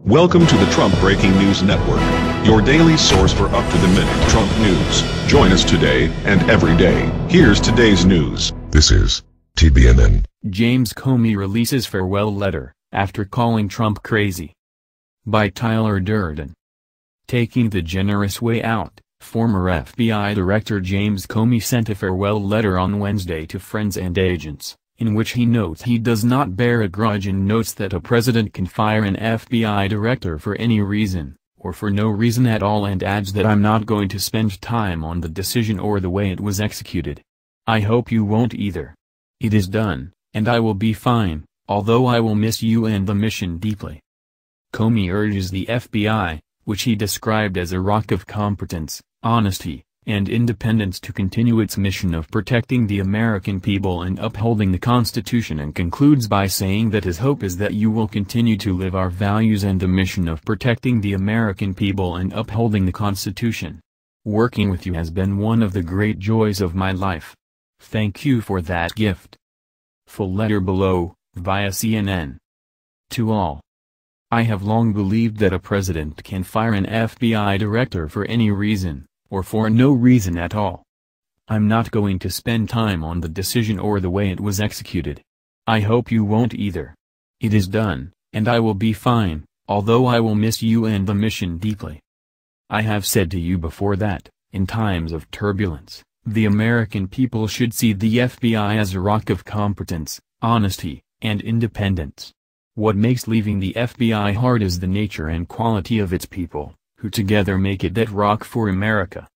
Welcome to the Trump Breaking News Network, your daily source for up-to-the-minute Trump news. Join us today and every day. Here's today's news. This is TBNN. James Comey releases farewell letter, after calling Trump crazy. By Tyler Durden. Taking the generous way out, former FBI Director James Comey sent a farewell letter on Wednesday to friends and agents, in which he notes he does not bear a grudge and notes that a president can fire an FBI director for any reason, or for no reason at all, and adds that I'm not going to spend time on the decision or the way it was executed. I hope you won't either. It is done, and I will be fine, although I will miss you and the mission deeply. Comey urges the FBI, which he described as a rock of competence, honesty, and independence, to continue its mission of protecting the American people and upholding the Constitution, and concludes by saying that his hope is that you will continue to live our values and the mission of protecting the American people and upholding the Constitution. Working with you has been one of the great joys of my life. Thank you for that gift. Full letter below, via CNN. To all. I have long believed that a president can fire an FBI director for any reason, or for no reason at all. I'm not going to spend time on the decision or the way it was executed. I hope you won't either. It is done, and I will be fine, although I will miss you and the mission deeply. I have said to you before that, in times of turbulence, the American people should see the FBI as a rock of competence, honesty, and independence. What makes leaving the FBI hard is the nature and quality of its people, who together make it that rock for America.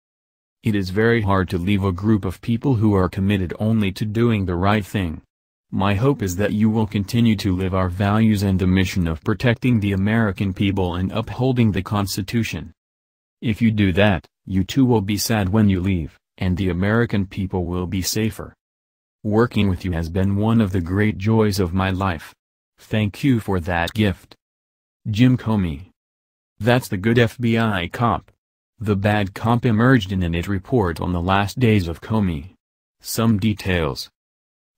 It is very hard to leave a group of people who are committed only to doing the right thing. My hope is that you will continue to live our values and the mission of protecting the American people and upholding the Constitution. If you do that, you too will be sad when you leave, and the American people will be safer. Working with you has been one of the great joys of my life. Thank you for that gift. Jim Comey. That's the good FBI cop. The bad cop emerged in an IT report on the last days of Comey. Some details.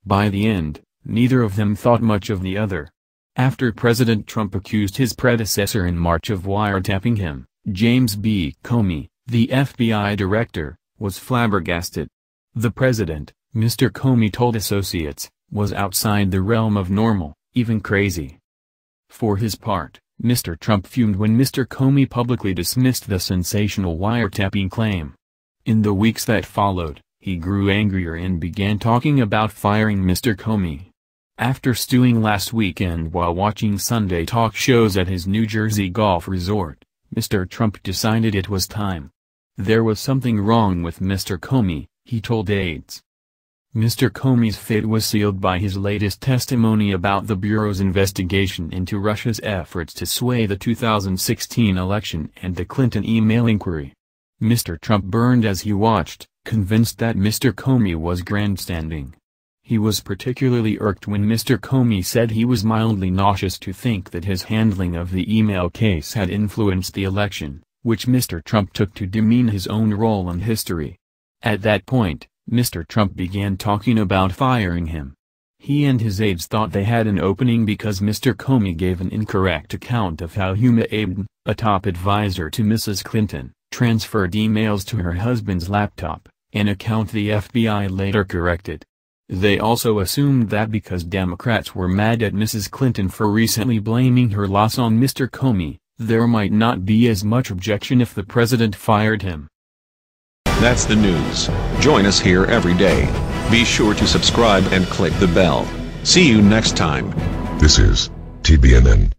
By the end, neither of them thought much of the other. After President Trump accused his predecessor in March of wiretapping him, James B. Comey, the FBI director, was flabbergasted. The president, Mr. Comey told associates, was outside the realm of normal, even crazy. For his part, Mr. Trump fumed when Mr. Comey publicly dismissed the sensational wiretapping claim. In the weeks that followed, he grew angrier and began talking about firing Mr. Comey. After stewing last weekend while watching Sunday talk shows at his New Jersey golf resort, Mr. Trump decided it was time. There was something wrong with Mr. Comey, he told aides. Mr. Comey's fate was sealed by his latest testimony about the Bureau's investigation into Russia's efforts to sway the 2016 election and the Clinton email inquiry. Mr. Trump burned as he watched, convinced that Mr. Comey was grandstanding. He was particularly irked when Mr. Comey said he was mildly nauseous to think that his handling of the email case had influenced the election, which Mr. Trump took to demean his own role in history. At that point, Mr. Trump began talking about firing him. He and his aides thought they had an opening because Mr. Comey gave an incorrect account of how Huma Abedin, a top advisor to Mrs. Clinton, transferred emails to her husband's laptop, an account the FBI later corrected. They also assumed that because Democrats were mad at Mrs. Clinton for recently blaming her loss on Mr. Comey, there might not be as much objection if the president fired him. That's the news. Join us here every day. Be sure to subscribe and click the bell. See you next time. This is TBNN.